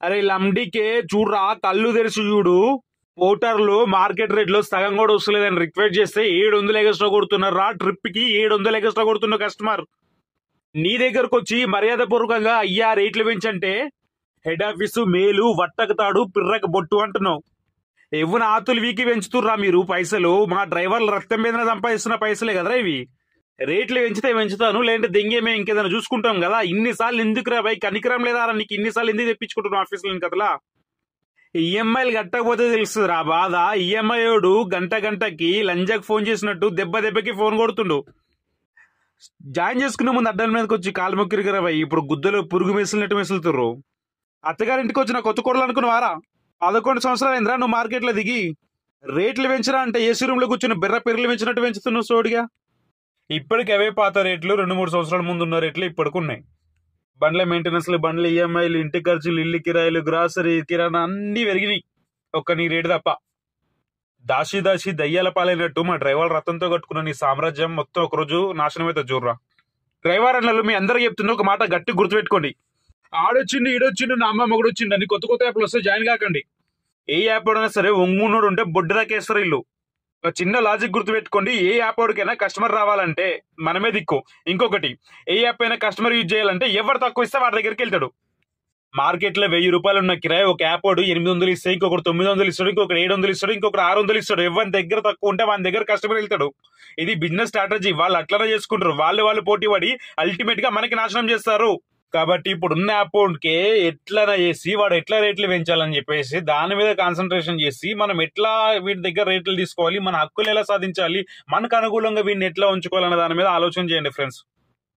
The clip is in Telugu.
అరే లండికే చూడరా, కళ్ళు తెరిచి చూడు. పోటర్లు మార్కెట్ రేట్ లో సగం కూడా వస్తలేదని రిక్వెస్ట్ చేస్తే 700 ఎక్స్ట్రా కొడుతున్నారా. ట్రిప్ కి 700 ఎక్స్ట్రా కొడుతున్న కస్టమర్ నీ దగ్గరకు వచ్చి మర్యాద పూర్వకంగా అయ్యా రేట్లు పెంచంటే హెడ్ ఆఫీసు మేలు వట్టకు తాడు పిర్రకు బొట్టు అంటున్నావు. ఎవరు ఆతులు వీకి పెంచుతుర్రా మీరు పైసలు? మా డ్రైవర్లు రక్తం మీద సంపాదిస్తున్న పైసలే కదరా ఇవి. రేట్లు పెంచితే పెంచుతాను, లేదంటే దెంగేమే ఇంకేదైనా చూసుకుంటాం కదా. ఇన్నిసార్లు ఎందుకు రా బై, కనికరం లేదా నీకు? ఇన్నిసార్లు ఎందుకు తెప్పించుకుంటున్నావు ఆఫీసులో కదలా? ఈఎంఐలు కట్టకపోతే తెలుస్తుంది రా బాధ. ఈఎంఐ వాడు గంట గంటకి లంజకు ఫోన్ చేసినట్టు దెబ్బ దెబ్బకి ఫోన్ కొడుతుండు. జాయిన్ చేసుకునే ముందు అడ్డాల మీదకి వచ్చి కాలు మొక్కిరు రా బాయ్. ఇప్పుడు గుద్దలు పురుగు మెసిలినట్టు మెసులుతుర్రు. అత్తగారింటికి వచ్చిన కొత్త కోడలు అనుకున్నావారా? 11 సంవత్సరాలు అయిందిరా నువ్వు మార్కెట్ లో దిగి. రేట్లు పెంచరా అంటే ఏసీ రూమ్ లో కూర్చుని బెర్ర పెర్రలు పెంచినట్టు పెంచుతున్నావు సోడిగా. ఇప్పటికి అవే పాత రేట్లు, 2-3 సంవత్సరాల ముందు ఉన్న రేట్లు ఇప్పటికున్నాయి. బండ్ల మెయింటెనెన్స్, బండ్ల ఈఎంఐలు, ఇంటి ఖర్చులు, ఇల్లు కిరాయిలు, గ్రాసరీ, కిరాణా అన్ని పెరిగినాయి. ఒక్క నీ రేటు తప్ప. దాసి దాసి దయ్యాల పాలైనట్టు మా డ్రైవర్ రథంతో కట్టుకున్న నీ సామ్రాజ్యం మొత్తం ఒకరోజు నాశనం అయితే చూడరా. డ్రైవర్ అన్నలు మీ అందరికి చెప్తున్న ఒక మాట గట్టి గుర్తుపెట్టుకోండి. ఆడొచ్చిండు ఈడొచ్చిండు నా అమ్మ మొగుడు వచ్చిండు అని కొత్త కొత్త యాప్లు వస్తే జాయిన్ కాకండి. ఏ యాప్ అయినా సరే ఒంగునోడు ఉంటే బొడ్డుదాకేస్తారు ఇల్లు. ఒక చిన్న లాజిక్ గుర్తు పెట్టుకోండి. ఏ యాప్ వాడికైనా కస్టమర్ రావాలంటే మనమే దిక్కు. ఇంకొకటి, ఏ యాప్ అయినా కస్టమర్ యూజ్ చేయాలంటే ఎవరు తక్కువ ఇస్తే వాడి దగ్గరికి వెళ్తాడు. మార్కెట్ లో 1000 రూపాయలు ఉన్న కిరాయి ఒక యాప్ వాడు 800 ఇస్తే, ఇంకొకటి 900 ఇస్తాడు, ఇంకొకటి 700 ఇస్తాడు, ఇంకొకటి 600 ఇస్తాడు. ఎవరి దగ్గర తక్కువ ఉంటే వాని దగ్గర కస్టమర్ వెళ్తాడు. ఇది బిజినెస్ స్ట్రాటజీ. వాళ్ళు అట్లనే చేసుకుంటారు. వాళ్ళు పోటీ పడి అల్టిమేట్ గా మనకి నాశనం చేస్తారు. కాబట్టి ఇప్పుడున్న అకౌంట్కే ఎట్లా చేసి వాడు ఎట్లా రేట్లు పెంచాలని చెప్పేసి దాని మీద కాన్సన్ట్రేషన్ చేసి మనం ఎట్లా వీటి దగ్గర రేట్లు తీసుకోవాలి, మన హక్కులు ఎలా సాధించాలి, మనకు అనుకూలంగా వీడిని ఎట్లా ఉంచుకోవాలన్న దాని మీద ఆలోచన చేయండి ఫ్రెండ్స్.